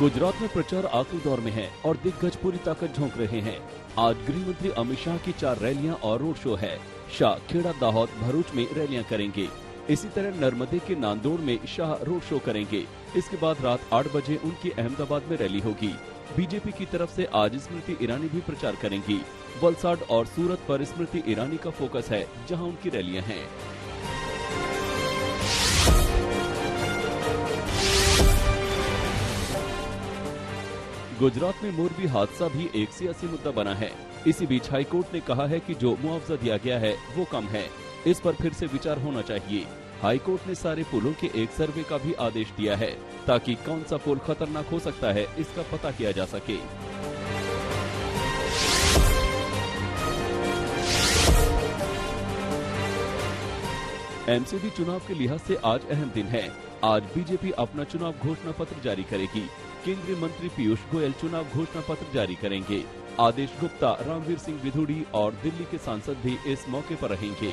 गुजरात में प्रचार आखिरी दौर में है और दिग्गज पूरी ताकत झोंक रहे हैं। आज गृह मंत्री अमित शाह की 4 रैलियां और रोड शो है। शाह खेड़ा, दाहोद, भरूच में रैलियां करेंगे। इसी तरह नर्मदे के नांदोड़ में शाह रोड शो करेंगे। इसके बाद रात 8 बजे उनकी अहमदाबाद में रैली होगी। बीजेपी की तरफ से आज स्मृति ईरानी भी प्रचार करेंगी। वलसाड और सूरत पर स्मृति ईरानी का फोकस है, जहां उनकी रैलियां हैं। गुजरात में मोरबी हादसा भी एक सियासी मुद्दा बना है। इसी बीच हाईकोर्ट ने कहा है कि जो मुआवजा दिया गया है वो कम है, इस पर फिर से विचार होना चाहिए। हाईकोर्ट ने सारे पुलों के एक सर्वे का भी आदेश दिया है, ताकि कौन सा पुल खतरनाक हो सकता है इसका पता किया जा सके। एमसीडी चुनाव के लिहाज से आज अहम दिन है। आज बीजेपी अपना चुनाव घोषणा पत्र जारी करेगी। केंद्रीय मंत्री पीयूष गोयल चुनाव घोषणा पत्र जारी करेंगे। आदेश गुप्ता, रामवीर सिंह विधुड़ी और दिल्ली के सांसद भी इस मौके पर रहेंगे।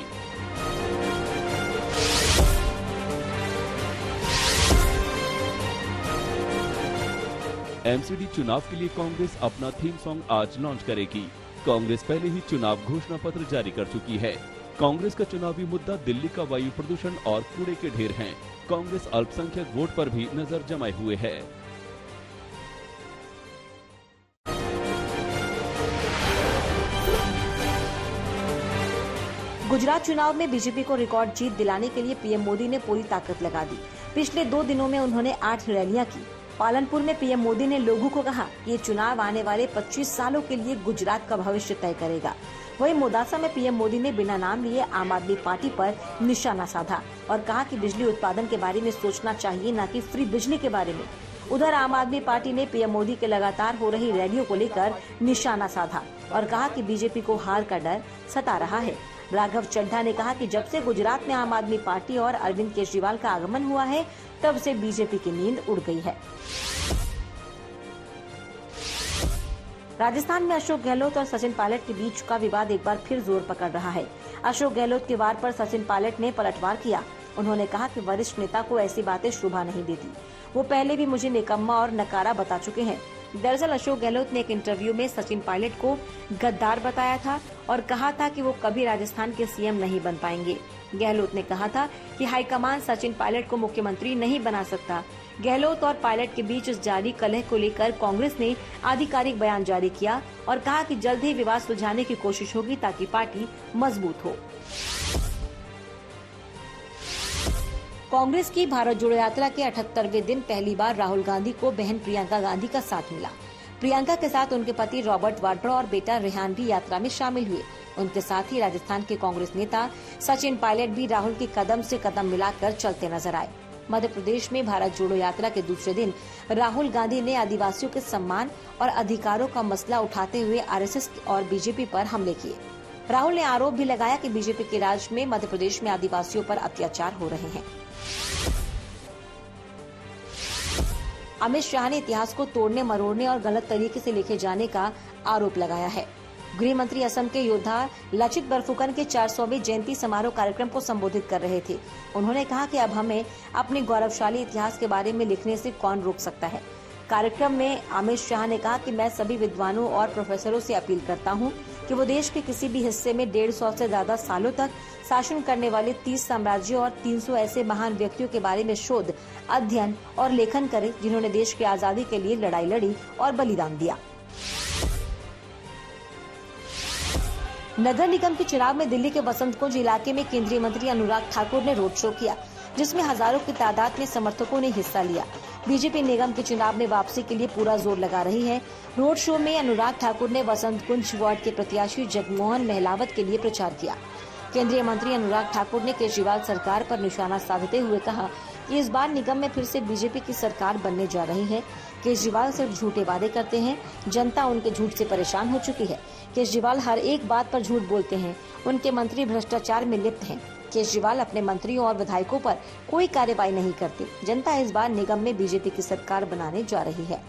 एमसीडी चुनाव के लिए कांग्रेस अपना थीम सॉन्ग आज लॉन्च करेगी। कांग्रेस पहले ही चुनाव घोषणा पत्र जारी कर चुकी है। कांग्रेस का चुनावी मुद्दा दिल्ली का वायु प्रदूषण और कूड़े के ढेर हैं। कांग्रेस अल्पसंख्यक वोट पर भी नजर जमाए हुए है। गुजरात चुनाव में बीजेपी को रिकॉर्ड जीत दिलाने के लिए पीएम मोदी ने पूरी ताकत लगा दी। पिछले 2 दिनों में उन्होंने 8 रैलियां की। पालनपुर में पीएम मोदी ने लोगों को कहा कि ये चुनाव आने वाले 25 सालों के लिए गुजरात का भविष्य तय करेगा। वहीं मोदासा में पीएम मोदी ने बिना नाम लिए आम आदमी पार्टी पर निशाना साधा और कहा कि बिजली उत्पादन के बारे में सोचना चाहिए, न कि फ्री बिजली के बारे में। उधर आम आदमी पार्टी ने पीएम मोदी के लगातार हो रही रैलियों को लेकर निशाना साधा और कहा कि बीजेपी को हार का डर सता रहा है। राघव चड्ढा ने कहा कि जब से गुजरात में आम आदमी पार्टी और अरविंद केजरीवाल का आगमन हुआ है, तब से बीजेपी की नींद उड़ गई है। राजस्थान में अशोक गहलोत और सचिन पायलट के बीच का विवाद एक बार फिर जोर पकड़ रहा है। अशोक गहलोत के वार पर सचिन पायलट ने पलटवार किया। उन्होंने कहा कि वरिष्ठ नेता को ऐसी बातें शोभा नहीं देती। वो पहले भी मुझे निकम्मा और नकारा बता चुके हैं। दरअसल अशोक गहलोत ने एक इंटरव्यू में सचिन पायलट को गद्दार बताया था और कहा था कि वो कभी राजस्थान के सीएम नहीं बन पाएंगे। गहलोत ने कहा था कि हाईकमान सचिन पायलट को मुख्यमंत्री नहीं बना सकता। गहलोत और पायलट के बीच इस जारी कलह को लेकर कांग्रेस ने आधिकारिक बयान जारी किया और कहा कि जल्द ही विवाद सुलझाने की कोशिश होगी ताकि पार्टी मजबूत हो। कांग्रेस की भारत जोड़ो यात्रा के 78वें दिन पहली बार राहुल गांधी को बहन प्रियंका गांधी का साथ मिला। प्रियंका के साथ उनके पति रॉबर्ट वाड्रा और बेटा रेहान भी यात्रा में शामिल हुए। उनके साथ ही राजस्थान के कांग्रेस नेता सचिन पायलट भी राहुल के कदम से कदम मिलाकर चलते नजर आए। मध्य प्रदेश में भारत जोड़ो यात्रा के दूसरे दिन राहुल गांधी ने आदिवासियों के सम्मान और अधिकारों का मसला उठाते हुए आरएसएस और बीजेपी पर हमले किए। राहुल ने आरोप भी लगाया कि बीजेपी के राज में मध्य प्रदेश में आदिवासियों पर अत्याचार हो रहे हैं। अमित शाह ने इतिहास को तोड़ने मरोड़ने और गलत तरीके से लिखे जाने का आरोप लगाया है। गृह मंत्री असम के योद्धा लचित बरफुकन के 400वें जयंती समारोह कार्यक्रम को संबोधित कर रहे थे। उन्होंने कहा कि अब हमें अपने गौरवशाली इतिहास के बारे में लिखने से कौन रोक सकता है। कार्यक्रम में अमित शाह ने कहा कि मैं सभी विद्वानों और प्रोफेसरों से अपील करता हूं कि वो देश के किसी भी हिस्से में 150 से ज्यादा सालों तक शासन करने वाले 30 साम्राज्यों और 300 ऐसे महान व्यक्तियों के बारे में शोध, अध्ययन और लेखन करें जिन्होंने देश की आजादी के लिए लड़ाई लड़ी और बलिदान दिया। नगर निगम के चुनाव में दिल्ली के वसंतकुंज इलाके में केंद्रीय मंत्री अनुराग ठाकुर ने रोड शो किया, जिसमें हजारों की तादाद में समर्थकों ने हिस्सा लिया। बीजेपी निगम के चुनाव में वापसी के लिए पूरा जोर लगा रही है। रोड शो में अनुराग ठाकुर ने वसंतकुंज वार्ड के प्रत्याशी जगमोहन महलावत के लिए प्रचार किया। केंद्रीय मंत्री अनुराग ठाकुर ने केजरीवाल सरकार पर निशाना साधते हुए कहा कि इस बार निगम में फिर से बीजेपी की सरकार बनने जा रही है। केजरीवाल सिर्फ झूठे वादे करते हैं, जनता उनके झूठ से परेशान हो चुकी है। केजरीवाल हर एक बात पर झूठ बोलते हैं, उनके मंत्री भ्रष्टाचार में लिप्त हैं। केजरीवाल अपने मंत्रियों और विधायकों पर कोई कार्रवाई नहीं करते। जनता इस बार निगम में बीजेपी की सरकार बनाने जा रही है।